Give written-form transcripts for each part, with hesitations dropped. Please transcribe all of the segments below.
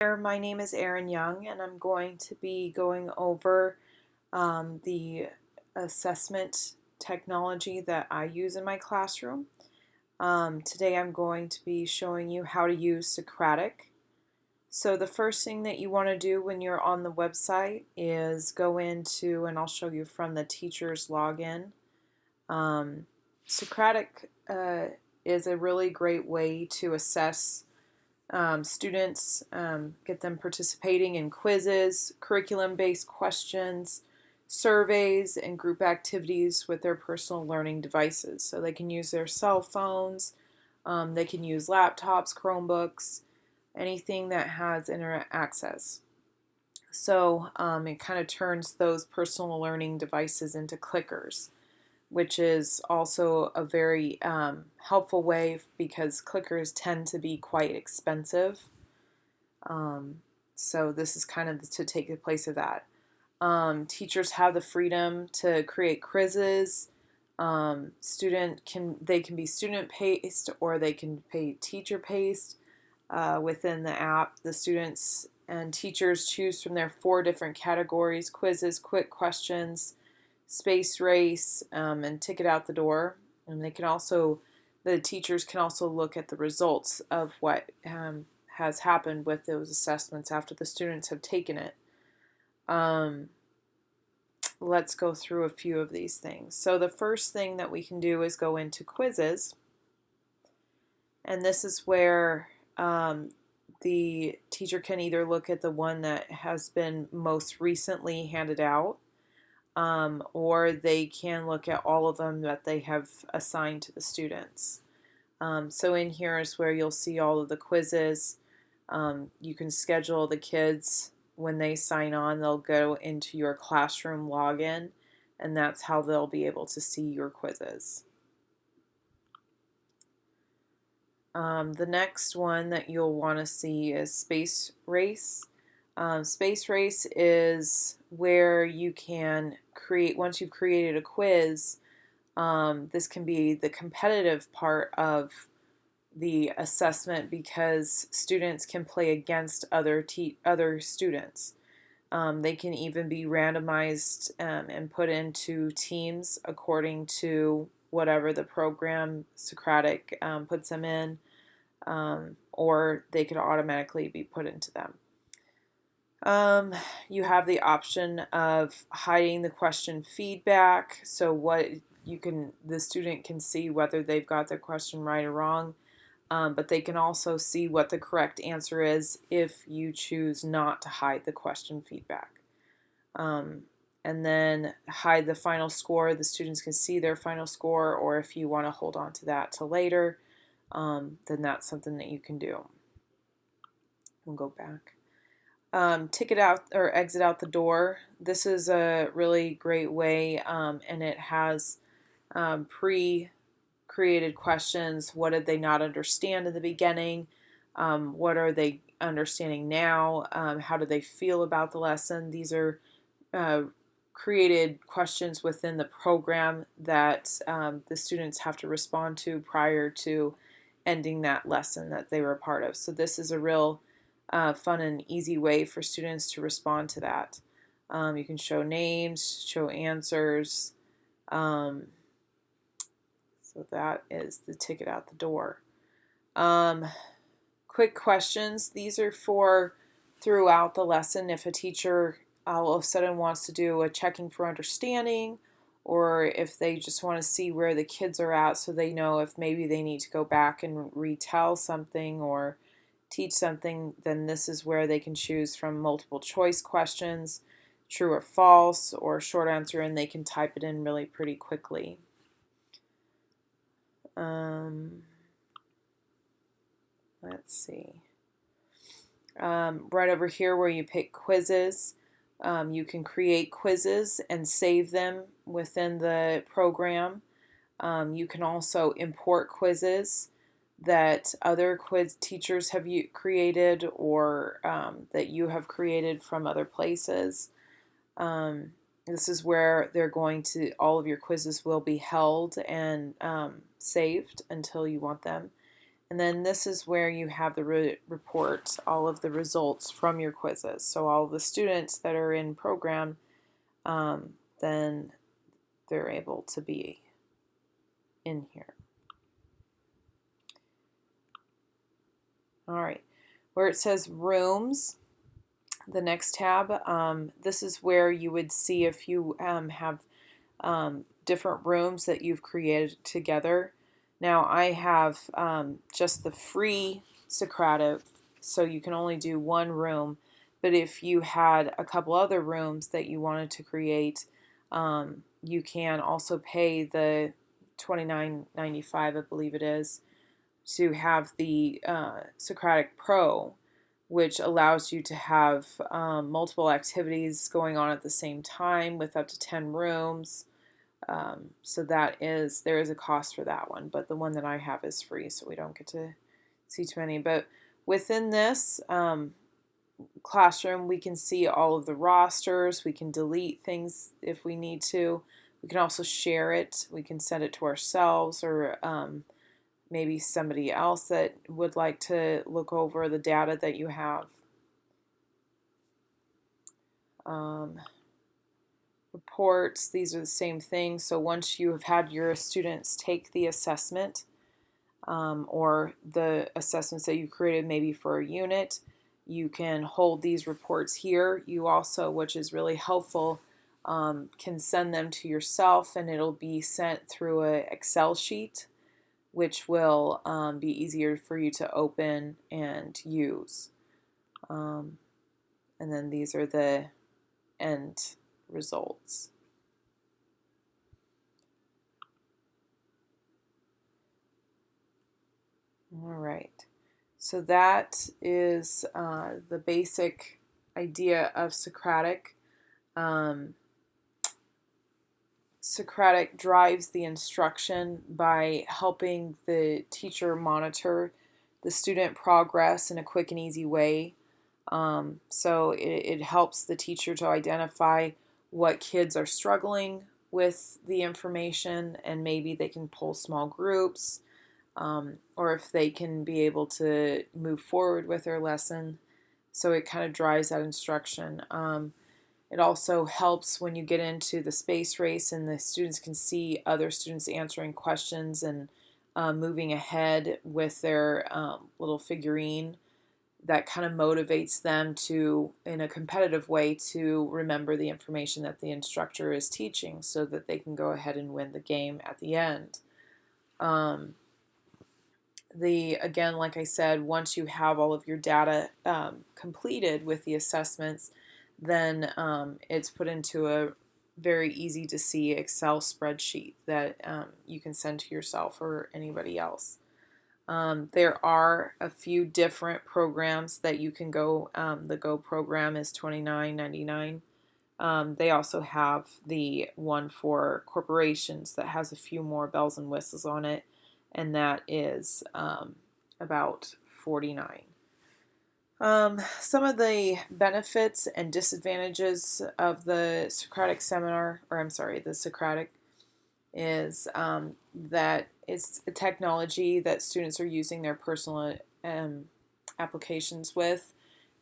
My name is Erin Young, and I'm going to be going over the assessment technology that I use in my classroom. Today I'm going to be showing you how to use Socratic. So the first thing that you want to do when you're on the website is go into, and I'll show you from the teacher's login. Socratic is a really great way to assess students, get them participating in quizzes, curriculum-based questions, surveys, and group activities with their personal learning devices. So they can use their cell phones, they can use laptops, Chromebooks, anything that has internet access. So it kind of turns those personal learning devices into clickers, which is also a very helpful way because clickers tend to be quite expensive. So this is kind of to take the place of that. Teachers have the freedom to create quizzes. They can be student paced or they can be teacher paced within the app. The students and teachers choose from their 4 different categories: quizzes, quick questions, space race, and ticket out the door. And the teachers can also look at the results of what has happened with those assessments after the students have taken it. Let's go through a few of these things. So the first thing that we can do is go into quizzes. And this is where the teacher can either look at the one that has been most recently handed out, or they can look at all of them that they have assigned to the students. So in here is where you'll see all of the quizzes. You can schedule the kids when they sign on. They'll go into your classroom login, and that's how they'll be able to see your quizzes. The next one that you'll want to see is Space Race. Space Race is where you can create, once you've created a quiz, this can be the competitive part of the assessment because students can play against other students. They can even be randomized and put into teams according to whatever the program Socratic puts them in, or they could automatically be put into them. You have the option of hiding the question feedback, so the student can see whether they've got their question right or wrong, but they can also see what the correct answer is if you choose not to hide the question feedback. And then hide the final score. The students can see their final score, or if you want to hold on to that till later, then that's something that you can do. We'll go back. Ticket out or exit out the door. This is a really great way, and it has pre-created questions. What did they not understand in the beginning? What are they understanding now? How do they feel about the lesson? These are created questions within the program that the students have to respond to prior to ending that lesson that they were a part of. So this is a real fun and easy way for students to respond to that. You can show names, show answers. So that is the ticket out the door. Quick questions. These are for throughout the lesson. If a teacher all of a sudden wants to do a checking for understanding, or if they just want to see where the kids are at so they know if maybe they need to go back and retell something or teach something, then this is where they can choose from multiple choice questions, true or false, or short answer, and they can type it in really pretty quickly. Let's see. Right over here where you pick quizzes, you can create quizzes and save them within the program. You can also import quizzes that other quiz teachers have created, or that you have created from other places. This is where all of your quizzes will be held and saved until you want them. And then this is where you have the report, all of the results from your quizzes. So all of the students that are in program, then they're able to be in here. All right, where it says rooms, the next tab, this is where you would see if you have different rooms that you've created together. Now I have just the free Socrative, so you can only do one room, but if you had a couple other rooms that you wanted to create, you can also pay the $29.95, I believe it is, to have the Socratic Pro, which allows you to have multiple activities going on at the same time with up to 10 rooms. So there is a cost for that one, but the one that I have is free, so we don't get to see too many. But within this classroom, we can see all of the rosters. We can delete things if we need to. We can also share it. We can send it to ourselves or maybe somebody else that would like to look over the data that you have. Reports, these are the same thing. So once you have had your students take the assessment or the assessments that you created maybe for a unit, you can hold these reports here. You also, which is really helpful, can send them to yourself, and it'll be sent through an Excel sheet, which will be easier for you to open and use. And then these are the end results. All right, so that is the basic idea of Socratic. Socratic drives the instruction by helping the teacher monitor the student progress in a quick and easy way. So it helps the teacher to identify what kids are struggling with the information, and maybe they can pull small groups, or if they can be able to move forward with their lesson. So it kind of drives that instruction. It also helps when you get into the space race and the students can see other students answering questions and moving ahead with their little figurine. That kind of motivates them to, in a competitive way, to remember the information that the instructor is teaching so that they can go ahead and win the game at the end. Again, like I said, once you have all of your data completed with the assessments, then it's put into a very easy to see Excel spreadsheet that you can send to yourself or anybody else. There are a few different programs that you can go. The Go program is $29.99. They also have the one for corporations that has a few more bells and whistles on it, and that is about $49. Some of the benefits and disadvantages of the Socratic seminar, or I'm sorry, the Socratic, is that it's a technology that students are using their personal applications with.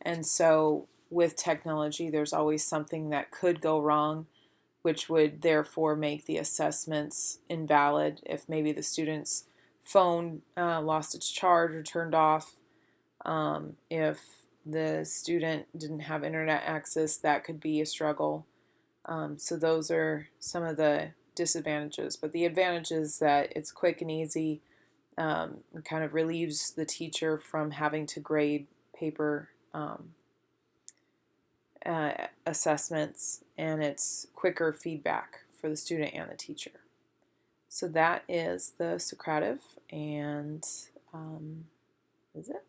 And so with technology, there's always something that could go wrong, which would therefore make the assessments invalid. If maybe the student's phone lost its charge or turned off, if the student didn't have internet access, that could be a struggle. So those are some of the disadvantages, but the advantage is that it's quick and easy. It kind of relieves the teacher from having to grade paper assessments, and it's quicker feedback for the student and the teacher. So that is the Socrative, and is it?